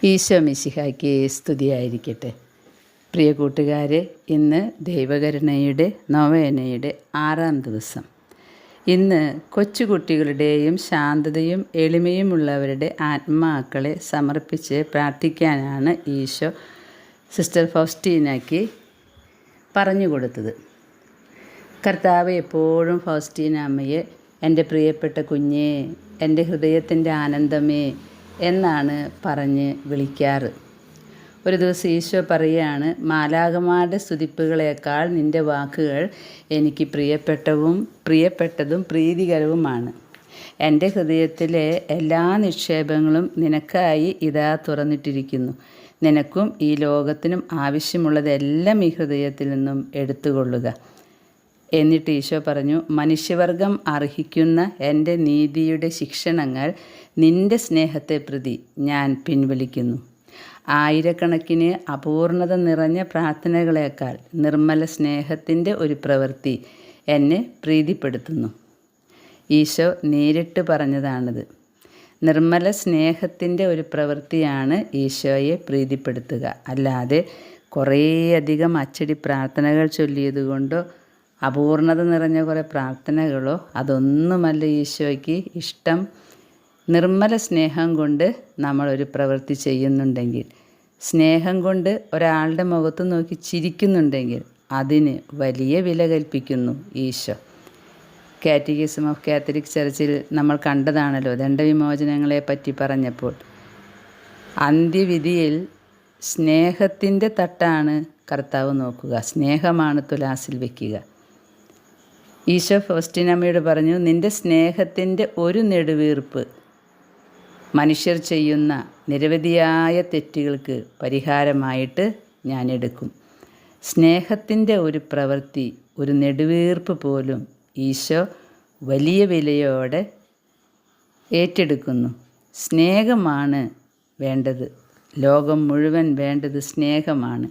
ഈശോ മിശിഹായ്ക്ക് സ്തുതിയായിരിക്കട്ടെ. പ്രിയ കൂട്ടുകാരെ, ഇന്ന് ദൈവകരുണയുടെ നൊവേനയുടെ 6-ാം ദിവസം. ഇന്ന് കൊച്ചുകുട്ടികളുടെയും ശാന്തതയും എളിമയുമുള്ളവരുടെ ആത്മാക്കളെ സമർപ്പിച്ച് പ്രാർത്ഥിക്കാനാണ് ഈശോ സിസ്റ്റർ ഫൗസ്റ്റീനയ്ക്ക് പറഞ്ഞു കൊടുത്തത്. കർത്താവ് എപ്പോഴും ഫൗസ്റ്റീന അമ്മയെ എൻ്റെ പ്രിയപ്പെട്ട കുഞ്ഞേ, എൻ്റെ ഹൃദയത്തിൻ്റെ ആനന്ദമേ എന്നാണ് പറഞ്ഞ് വിളിക്കാറ്. ഒരു ദിവസം ഈശോ പറയുകയാണ്, മാലാഖമാരുടെ സ്തുതിപ്പുകളേക്കാൾ നിൻ്റെ വാക്കുകൾ എനിക്ക് പ്രിയപ്പെട്ടതും പ്രീതികരവുമാണ്. എൻ്റെ ഹൃദയത്തിലെ എല്ലാ നിക്ഷേപങ്ങളും നിനക്കായി ഇതാ തുറന്നിട്ടിരിക്കുന്നു. നിനക്കും ഈ ലോകത്തിനും ആവശ്യമുള്ളതെല്ലാം ഈ ഹൃദയത്തിൽ നിന്നും എടുത്തുകൊള്ളുക. എന്നിട്ട് ഈശോ പറഞ്ഞു, മനുഷ്യവർഗം അർഹിക്കുന്ന എൻ്റെ നീതിയുടെ ശിക്ഷണങ്ങൾ നിൻ്റെ സ്നേഹത്തെ പ്രതി ഞാൻ പിൻവലിക്കുന്നു. ആയിരക്കണക്കിന് അപൂർണത നിറഞ്ഞ പ്രാർത്ഥനകളേക്കാൾ നിർമ്മല സ്നേഹത്തിൻ്റെ ഒരു പ്രവൃത്തി എന്നെ പ്രീതിപ്പെടുത്തുന്നു. ഈശോ നേരിട്ട് പറഞ്ഞതാണിത്. നിർമ്മല സ്നേഹത്തിൻ്റെ ഒരു പ്രവൃത്തിയാണ് ഈശോയെ പ്രീതിപ്പെടുത്തുക. അല്ലാതെ കുറേയധികം അച്ചടി പ്രാർത്ഥനകൾ ചൊല്ലിയതുകൊണ്ടോ അപൂർണത നിറഞ്ഞ കുറേ പ്രാർത്ഥനകളോ അതൊന്നുമല്ല ഈശോയ്ക്ക് ഇഷ്ടം. നിർമ്മല സ്നേഹം കൊണ്ട് നമ്മളൊരു പ്രവൃത്തി ചെയ്യുന്നുണ്ടെങ്കിൽ, സ്നേഹം കൊണ്ട് ഒരാളുടെ മുഖത്ത് നോക്കി ചിരിക്കുന്നുണ്ടെങ്കിൽ അതിന് വലിയ വില കൽപ്പിക്കുന്നു ഈശോ. കാറ്റഗിസം ഓഫ് കാത്തലിക് ചർച്ചിൽ നമ്മൾ കണ്ടതാണല്ലോ ദണ്ഡവിമോചനങ്ങളെ പറ്റി പറഞ്ഞപ്പോൾ. അന്ത്യവിധിയിൽ സ്നേഹത്തിൻ്റെ തട്ടാണ് കർത്താവ് നോക്കുക, സ്നേഹമാണ് തുലാസിൽ വയ്ക്കുക. ഈശോ ഫൗസ്റ്റീനമ്മയോട് പറഞ്ഞു, നിൻ്റെ സ്നേഹത്തിൻ്റെ ഒരു നെടുവീർപ്പ് മനുഷ്യർ ചെയ്യുന്ന നിരവധിയായ തെറ്റുകൾക്ക് പരിഹാരമായിട്ട് ഞാൻ എടുക്കും. സ്നേഹത്തിൻ്റെ ഒരു പ്രവൃത്തി, ഒരു നെടുവീർപ്പ് പോലും ഈശോ വലിയ വിലയോടെ ഏറ്റെടുക്കുന്നു. സ്നേഹമാണ് വേണ്ടത്, ലോകം മുഴുവൻ വേണ്ടത് സ്നേഹമാണ്.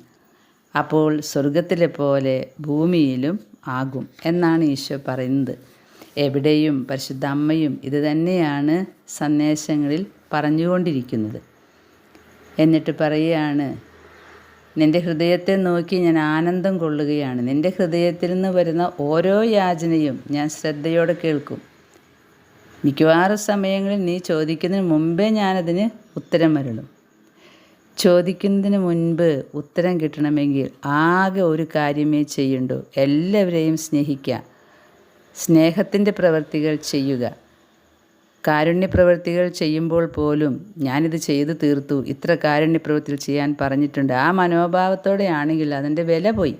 അപ്പോൾ സ്വർഗത്തിലെ പോലെ ഭൂമിയിലും ആകും എന്നാണ് ഈശോ പറയുന്നത്. എവിടെയും പരിശുദ്ധ അമ്മയും ഇത് തന്നെയാണ് സന്ദേശങ്ങളിൽ പറഞ്ഞുകൊണ്ടിരിക്കുന്നത്. എന്നിട്ട് പറയുകയാണ്, നിൻ്റെ ഹൃദയത്തെ നോക്കി ഞാൻ ആനന്ദം കൊള്ളുകയാണ്. നിൻ്റെ ഹൃദയത്തിൽ നിന്ന് വരുന്ന ഓരോ യാചനയും ഞാൻ ശ്രദ്ധയോടെ കേൾക്കും. മിക്കവാറും സമയങ്ങളിൽ നീ ചോദിക്കുന്നതിന് മുമ്പേ ഞാനതിന് ഉത്തരം അരുളും. ചോദിക്കുന്നതിന് മുൻപ് ഉത്തരം കിട്ടണമെങ്കിൽ ആകെ ഒരു കാര്യമേ ചെയ്യണ്ടൂ, എല്ലാവരെയും സ്നേഹിക്കുക, സ്നേഹത്തിൻ്റെ പ്രവൃത്തികൾ ചെയ്യുക. കാരുണ്യപ്രവൃത്തികൾ ചെയ്യുമ്പോൾ പോലും ഞാനിത് ചെയ്തു തീർത്തു, ഇത്ര കാരുണ്യപ്രവൃത്തികൾ ചെയ്യാൻ പറഞ്ഞിട്ടുണ്ട്, ആ മനോഭാവത്തോടെ ആണെങ്കിൽ അതിൻ്റെ വില പോയി.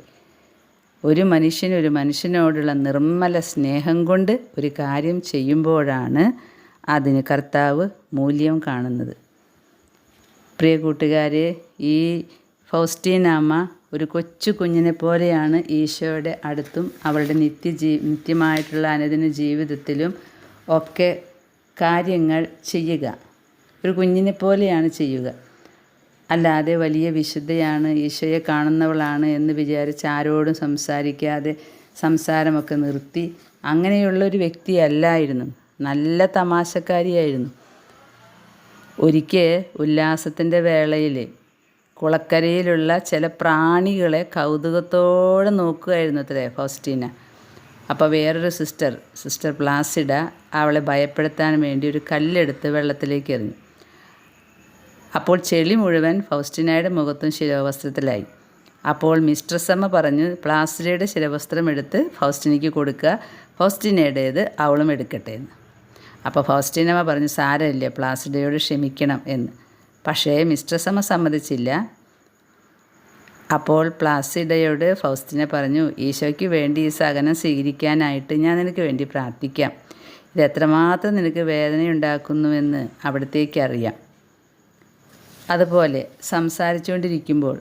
ഒരു മനുഷ്യനോടുള്ള നിർമ്മല സ്നേഹം കൊണ്ട് ഒരു കാര്യം ചെയ്യുമ്പോഴാണ് അതിന് കർത്താവ് മൂല്യം കാണുന്നത്. പ്രിയ കൂട്ടുകാരെ, ഈ ഫൗസ്റ്റീന അമ്മ ഒരു കൊച്ചു കുഞ്ഞിനെ പോലെയാണ് ഈശോയുടെ അടുത്തും അവളുടെ നിത്യമായിട്ടുള്ള അനുദിന ജീവിതത്തിലും ഒക്കെ കാര്യങ്ങൾ ചെയ്യുക. ഒരു കുഞ്ഞിനെ പോലെയാണ് ചെയ്യുക. അല്ലാതെ വലിയ വിശുദ്ധയാണ്, ഈശോയെ കാണുന്നവളാണ് എന്ന് വിചാരിച്ച് ആരോടും സംസാരിക്കാതെ സംസാരമൊക്കെ നിർത്തി അങ്ങനെയുള്ളൊരു വ്യക്തിയല്ലായിരുന്നു. നല്ല തമാശക്കാരിയായിരുന്നു. ഒരിക്കൽ ഉല്ലാസത്തിൻ്റെ വേളയിൽ കുളക്കരയിലുള്ള ചില പ്രാണികളെ കൗതുകത്തോടെ നോക്കുകയായിരുന്നു അത്രേ ഫൗസ്റ്റീന. അപ്പോൾ വേറൊരു സിസ്റ്റർ പ്ലാസിഡ അവളെ ഭയപ്പെടുത്താൻ വേണ്ടി ഒരു കല്ലെടുത്ത് വെള്ളത്തിലേക്ക് എറിഞ്ഞു. അപ്പോൾ ചെളി മുഴുവൻ ഫൗസ്റ്റീനയുടെ മുഖത്തും ശിരോവസ്ത്രത്തിലായി. അപ്പോൾ മിസ്ട്രസ് അമ്മ പറഞ്ഞു, പ്ലാസിഡയുടെ ശിരോവസ്ത്രം എടുത്ത് ഫൗസ്റ്റീനയ്ക്ക് കൊടുക്കുക, ഫൗസ്റ്റീനയുടേത് അവളും എടുക്കട്ടെ എന്ന്. അപ്പോൾ ഫൗസ്റ്റീനമ്മ പറഞ്ഞു, സാരമില്ല, പ്ലാസിഡയോട് ക്ഷമിക്കണം എന്ന്. പക്ഷേ മിസ്ട്രസ് അമ്മ സമ്മതിച്ചില്ല. അപ്പോൾ പ്ലാസിഡയോട് ഫൗസ്റ്റീന പറഞ്ഞു, ഈശോയ്ക്ക് വേണ്ടി ഈ സഹനം സ്വീകരിക്കാനായിട്ട് ഞാൻ നിനക്ക് വേണ്ടി പ്രാർത്ഥിക്കാം. ഇത് എത്രമാത്രം നിനക്ക് വേദനയുണ്ടാക്കുന്നുവെന്ന് അവിടത്തേക്ക് അറിയാം. അതുപോലെ സംസാരിച്ചുകൊണ്ടിരിക്കുമ്പോൾ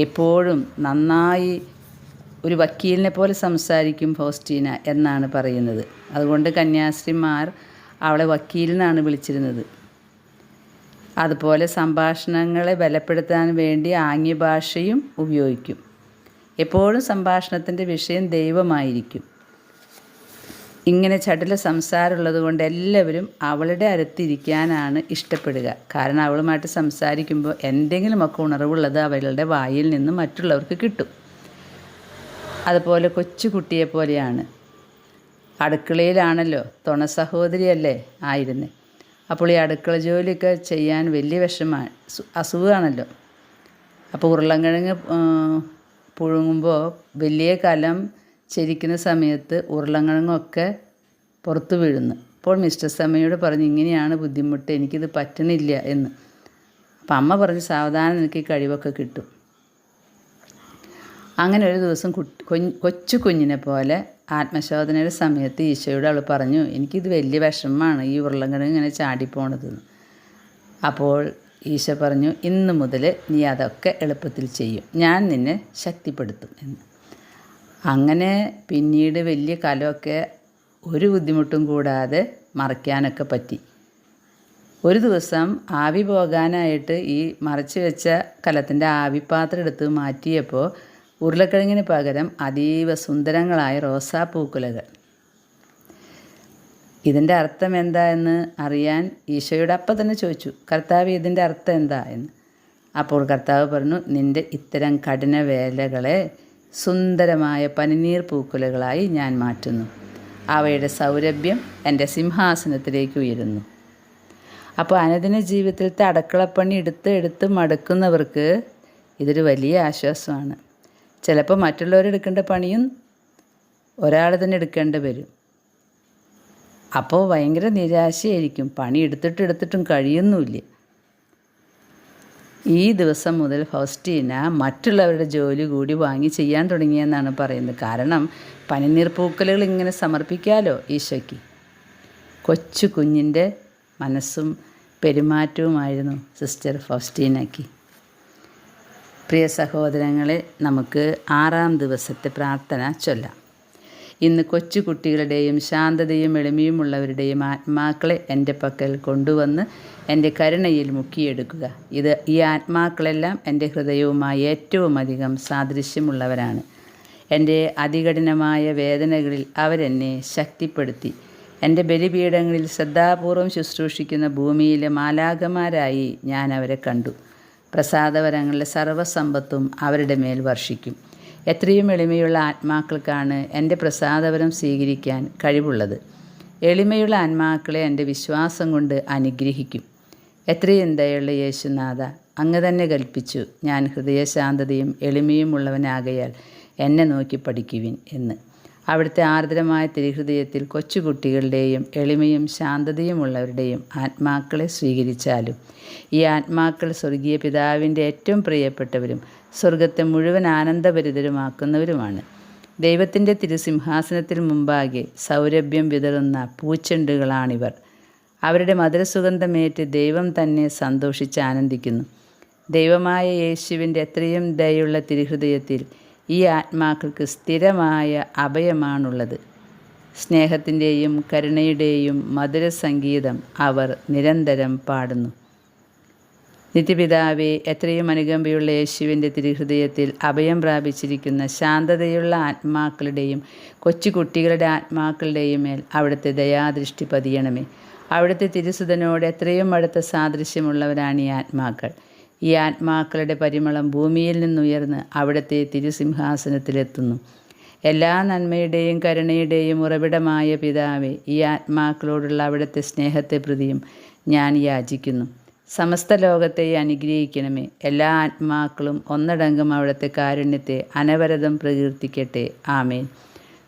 എപ്പോഴും നന്നായി ഒരു വക്കീലിനെ പോലെ സംസാരിക്കും ഫൗസ്റ്റീന എന്നാണ് പറയുന്നത്. അതുകൊണ്ട് കന്യാസ്ത്രീമാർ അവളെ വക്കീലിനാണ് വിളിച്ചിരുന്നത്. അതുപോലെ സംഭാഷണങ്ങളെ ബലപ്പെടുത്താൻ വേണ്ടി ആംഗ്യഭാഷയും ഉപയോഗിക്കും. എപ്പോഴും സംഭാഷണത്തിൻ്റെ വിഷയം ദൈവമായിരിക്കും. ഇങ്ങനെ ചടുല സംസാരമുള്ളത് കൊണ്ട് എല്ലാവരും അവളുടെ അടുത്തിരിക്കാനാണ് ഇഷ്ടപ്പെടുക. കാരണം അവളുമായിട്ട് സംസാരിക്കുമ്പോൾ എന്തെങ്കിലുമൊക്കെ ഉണർവുള്ളത് അവളുടെ വായിൽ നിന്ന് മറ്റുള്ളവർക്ക് കിട്ടും. അതുപോലെ കൊച്ചു കുട്ടിയെ പോലെയാണ്. അടുക്കളയിലാണല്ലോ, തുണ സഹോദരിയല്ലേ ആയിരുന്നത്. അപ്പോൾ ഈ അടുക്കള ജോലിയൊക്കെ ചെയ്യാൻ വലിയ വിഷമമാണ്, അസുഖമാണല്ലോ. അപ്പോൾ ഉരുളൻകിഴങ്ങ് പുഴുങ്ങുമ്പോൾ വലിയ കലം ചെരിക്കുന്ന സമയത്ത് ഉരുളൻകിഴങ്ങൊക്കെ പുറത്ത് വീഴുന്നു. അപ്പോൾ മിസ്റ്റർ സമയോട് പറഞ്ഞു, ഇങ്ങനെയാണ് ബുദ്ധിമുട്ട്, എനിക്കിത് പറ്റണില്ല എന്ന്. അപ്പം അമ്മ പറഞ്ഞ്, സാവധാനം നിനക്ക് ഈ കഴിവൊക്കെ കിട്ടും. അങ്ങനെ ഒരു ദിവസം കൊച്ചു കുഞ്ഞിനെ പോലെ ആത്മശോധനയുടെ സമയത്ത് ഈശോയോട് അവൾ പറഞ്ഞു, എനിക്കിത് വലിയ വിഷമമാണ് ഈ ഉരുളൻകിഴങ്ങ് ഇങ്ങനെ ചാടിപ്പോണതെന്ന്. അപ്പോൾ ഈശോ പറഞ്ഞു, ഇന്ന് മുതൽ നീ അതൊക്കെ എളുപ്പത്തിൽ ചെയ്യും, ഞാൻ നിന്നെ ശക്തിപ്പെടുത്തും എന്ന്. അങ്ങനെ പിന്നീട് വലിയ കലമൊക്കെ ഒരു ബുദ്ധിമുട്ടും കൂടാതെ മറിക്കാനൊക്കെ പറ്റി. ഒരു ദിവസം ആവി പോകാനായിട്ട് ഈ മറച്ചു വെച്ച കലത്തിൻ്റെ ആവിപ്പാത്രം എടുത്ത് മാറ്റിയപ്പോൾ ഉരുളക്കിഴങ്ങിന് പകരം അതീവ സുന്ദരങ്ങളായ റോസാപ്പൂക്കുലകൾ. ഇതിൻ്റെ അർത്ഥം എന്താ എന്ന് അറിയാൻ ഈശോയോട് അപ്പം തന്നെ ചോദിച്ചു, കർത്താവ് ഇതിൻ്റെ അർത്ഥം എന്താ എന്ന്. അപ്പോൾ കർത്താവ് പറഞ്ഞു, നിൻ്റെ ഇത്തരം കഠിന വേലകളെ സുന്ദരമായ പനിനീർ പൂക്കുലകളായി ഞാൻ മാറ്റുന്നു. അവയുടെ സൗരഭ്യം എൻ്റെ സിംഹാസനത്തിലേക്ക് ഉയരുന്നു. അപ്പോൾ അനുദിന ജീവിതത്തിലത്തെ അടുക്കളപ്പണി എടുത്ത് മടുക്കുന്നവർക്ക് ഇതൊരു വലിയ ആശ്വാസമാണ്. ചിലപ്പോൾ മറ്റുള്ളവരെടുക്കേണ്ട പണിയും ഒരാൾ തന്നെ എടുക്കേണ്ടി വരും. അപ്പോൾ ഭയങ്കര നിരാശയായിരിക്കും, പണി എടുത്തിട്ടും കഴിയുന്നുമില്ല. ഈ ദിവസം മുതൽ ഫൗസ്റ്റീന മറ്റുള്ളവരുടെ ജോലി കൂടി വാങ്ങി ചെയ്യാൻ തുടങ്ങിയെന്നാണ് പറയുന്നത്. കാരണം പനിനീർ പൂക്കലുകൾ ഇങ്ങനെ സമർപ്പിക്കാമല്ലോ ഈശോയ്ക്ക്. കൊച്ചു കുഞ്ഞിൻ്റെ മനസ്സും പെരുമാറ്റവുമായിരുന്നു സിസ്റ്റർ ഫൗസ്റ്റീനയ്ക്ക്. പ്രിയ സഹോദരങ്ങളെ, നമുക്ക് 6-ാം ദിവസത്തെ പ്രാർത്ഥന ചൊല്ലാം. ഇന്ന് കൊച്ചു കുട്ടികളുടെയും ശാന്തതയും എളിമയുമുള്ളവരുടെയും ആത്മാക്കളെ എൻ്റെ പക്കൽ കൊണ്ടുവന്ന് എൻ്റെ കരുണയിൽ മുക്കിയെടുക്കുക. ഈ ആത്മാക്കളെല്ലാം എൻ്റെ ഹൃദയവുമായി ഏറ്റവും അധികം സാദൃശ്യമുള്ളവരാണ്. എൻ്റെ അതികഠിനമായ വേദനകളിൽ അവരെന്നെ ശക്തിപ്പെടുത്തി. എൻ്റെ ബലിപീഠങ്ങളിൽ ശ്രദ്ധാപൂർവം ശുശ്രൂഷിക്കുന്ന ഭൂമിയിലെ മാലാഖമാരായി ഞാൻ അവരെ കണ്ടു. പ്രസാദവരങ്ങളുടെ സർവ്വസമ്പത്തും അവരുടെ മേൽ വർഷിക്കും. എത്രയും എളിമയുള്ള ആത്മാക്കൾക്കാണ് എൻ്റെ പ്രസാദവരം സ്വീകരിക്കാൻ കഴിവുള്ളത്. എളിമയുള്ള ആത്മാക്കളെ എൻ്റെ വിശ്വാസം കൊണ്ട് അനുഗ്രഹിക്കും. എത്രയും ദയുള്ള യേശുനാഥ, അങ്ങ് തന്നെ കൽപ്പിച്ചു, ഞാൻ ഹൃദയശാന്തതയും എളിമയും ഉള്ളവനാകയാൽ എന്നെ നോക്കി പഠിക്കുവിൻ എന്ന്. അവിടുത്തെ ആർദ്രമായ തിരുഹൃദയത്തിൽ കൊച്ചുകുട്ടികളുടെയും എളിമയും ശാന്തതയും ഉള്ളവരുടെയും ആത്മാക്കളെ സ്വീകരിച്ചാലും ഈ ആത്മാക്കൾ സ്വർഗീയ പിതാവിൻ്റെ ഏറ്റവും പ്രിയപ്പെട്ടവരും സ്വർഗത്തെ മുഴുവൻ ആനന്ദഭരിതരുമാക്കുന്നവരുമാണ്. ദൈവത്തിൻ്റെ തിരുസിംഹാസനത്തിൽ മുമ്പാകെ സൗരഭ്യം വിതറുന്ന പൂച്ചെണ്ടുകളാണിവർ. അവരുടെ മധുരസുഗന്ധമേറ്റ് ദൈവം തന്നെ സന്തോഷിച്ച് ആനന്ദിക്കുന്നു. ദൈവമായ യേശുവിൻ്റെ എത്രയും ദയുള്ള തിരുഹൃദയത്തിൽ ഈ ആത്മാക്കൾക്ക് സ്ഥിരമായ അഭയമാണുള്ളത്. സ്നേഹത്തിൻ്റെയും കരുണയുടെയും മധുര സംഗീതം അവർ നിരന്തരം പാടുന്നു. നിത്യപിതാവേ, എത്രയും അനുകമ്പയുള്ള യേശുവിൻ്റെ തിരുഹൃദയത്തിൽ അഭയം പ്രാപിച്ചിരിക്കുന്ന ശാന്തതയുള്ള ആത്മാക്കളുടെയും കൊച്ചുകുട്ടികളുടെ ആത്മാക്കളുടെയും മേൽ അവിടുത്തെ ദയാദൃഷ്ടി പതിയണമേ. അവിടുത്തെ തിരുസുതനോട് എത്രയും അടുത്ത സാദൃശ്യമുള്ളവരാണ് ഈ ആത്മാക്കൾ. ഈ ആത്മാക്കളുടെ പരിമളം ഭൂമിയിൽ നിന്നുയർന്ന് അവിടുത്തെ തിരുസിംഹാസനത്തിലെത്തുന്നു. എല്ലാ നന്മയുടെയും കരുണയുടെയും ഉറവിടമായ പിതാവേ, ഈ ആത്മാക്കളോടുള്ള അവിടുത്തെ സ്നേഹത്തെ പ്രതിയും ഞാൻ യാചിക്കുന്നു. സമസ്ത ലോകത്തെ അനുഗ്രഹിക്കണമേ. എല്ലാ ആത്മാക്കളും ഒന്നടങ്കം അവിടുത്തെ കാരുണ്യത്തെ അനവരതം പ്രകീർത്തിക്കട്ടെ. ആമേൻ.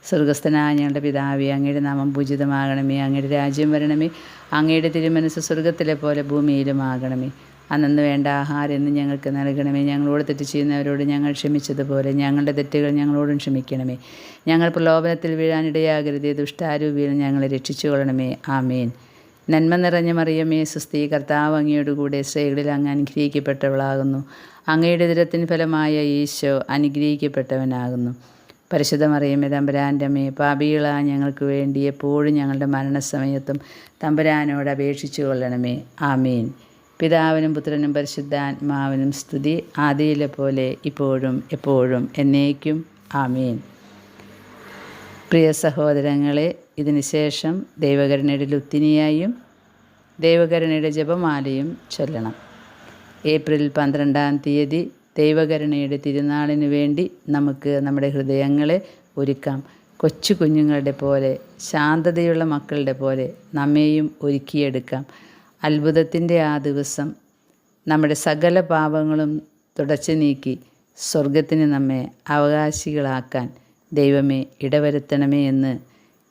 സ്വർഗസ്ഥനായ ഞങ്ങളുടെ പിതാവേ, അങ്ങയുടെ നാമം പൂജിതമാകണമേ. അങ്ങയുടെ രാജ്യം വരണമേ. അങ്ങയുടെ തിരുമനസ്സ് സ്വർഗത്തിലെ പോലെ ഭൂമിയിലുമാകണമേ. അന്നു വേണ്ട ആഹാരം എന്ന് ഞങ്ങൾക്ക് നൽകണമേ. ഞങ്ങളോട് തെറ്റ് ചെയ്യുന്നവരോട് ഞങ്ങൾ ക്ഷമിച്ചതുപോലെ ഞങ്ങളുടെ തെറ്റുകൾ ഞങ്ങളോടും ക്ഷമിക്കണമേ. ഞങ്ങൾ പ്രലോഭനത്തിൽ വീഴാനിടയാകരുതേ. ദുഷ്ടാരൂപിയിൽ ഞങ്ങളെ രക്ഷിച്ചു കൊള്ളണമേ. ആമേൻ. നന്മ നിറഞ്ഞ മറിയമേ, സുസ്തി, കർത്താവ് അങ്ങയോടുകൂടെ സ്ത്രീകളിൽ അങ്ങ് അനുഗ്രഹിക്കപ്പെട്ടവളാകുന്നു. അങ്ങയുടെ ഉദരത്തിൻ ഫലമായ ഈശോ അനുഗ്രഹിക്കപ്പെട്ടവനാകുന്നു. പരിശുദ്ധ മറിയമേ, തമ്പുരാൻ്റെ അമ്മേ, പാപികളായ ഞങ്ങൾക്ക് വേണ്ടി എപ്പോഴും ഞങ്ങളുടെ മരണസമയത്തും തമ്പുരാനോട് അപേക്ഷിച്ചു കൊള്ളണമേ. ആമേൻ. പിതാവിനും പുത്രനും പരിശുദ്ധാത്മാവിനും സ്തുതി, ആദിയിലെ പോലെ ഇപ്പോഴും എപ്പോഴും എന്നേക്കും. ആമേൻ. പ്രിയ സഹോദരങ്ങളെ, ഇതിന് ശേഷം ദൈവകരുണയുടെ ലുത്തിനിയായും ദൈവകരുണയുടെ ജപമാലയും ചൊല്ലണം. ഏപ്രിൽ 12-ാം തീയതി ദൈവകരുണയുടെ തിരുനാളിന് വേണ്ടി നമുക്ക് നമ്മുടെ ഹൃദയങ്ങളെ ഒരുക്കാം. കൊച്ചു കുഞ്ഞുങ്ങളുടെ പോലെ, ശാന്തതയുള്ള മക്കളുടെ പോലെ നമ്മെയും ഒരുക്കിയെടുക്കാം. അത്ഭുതത്തിൻ്റെ ആ ദിവസം നമ്മുടെ സകല പാപങ്ങളും തുടച്ചു നീക്കി സ്വർഗത്തിന് നമ്മെ അവകാശികളാക്കാൻ ദൈവമേ ഇടവരുത്തണമേ എന്ന്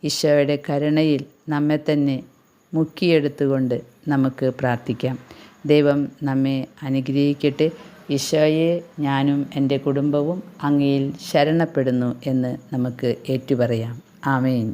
ഈശോയുടെ കരുണയിൽ നമ്മെ തന്നെ മുക്കിയെടുത്തുകൊണ്ട് നമുക്ക് പ്രാർത്ഥിക്കാം. ദൈവം നമ്മെ അനുഗ്രഹിക്കട്ടെ. ഈശോയെ, ഞാനും എൻ്റെ കുടുംബവും അങ്ങയിൽ ശരണപ്പെടുന്നു എന്ന് നമുക്ക് ഏറ്റുപറയാം. ആമേൻ.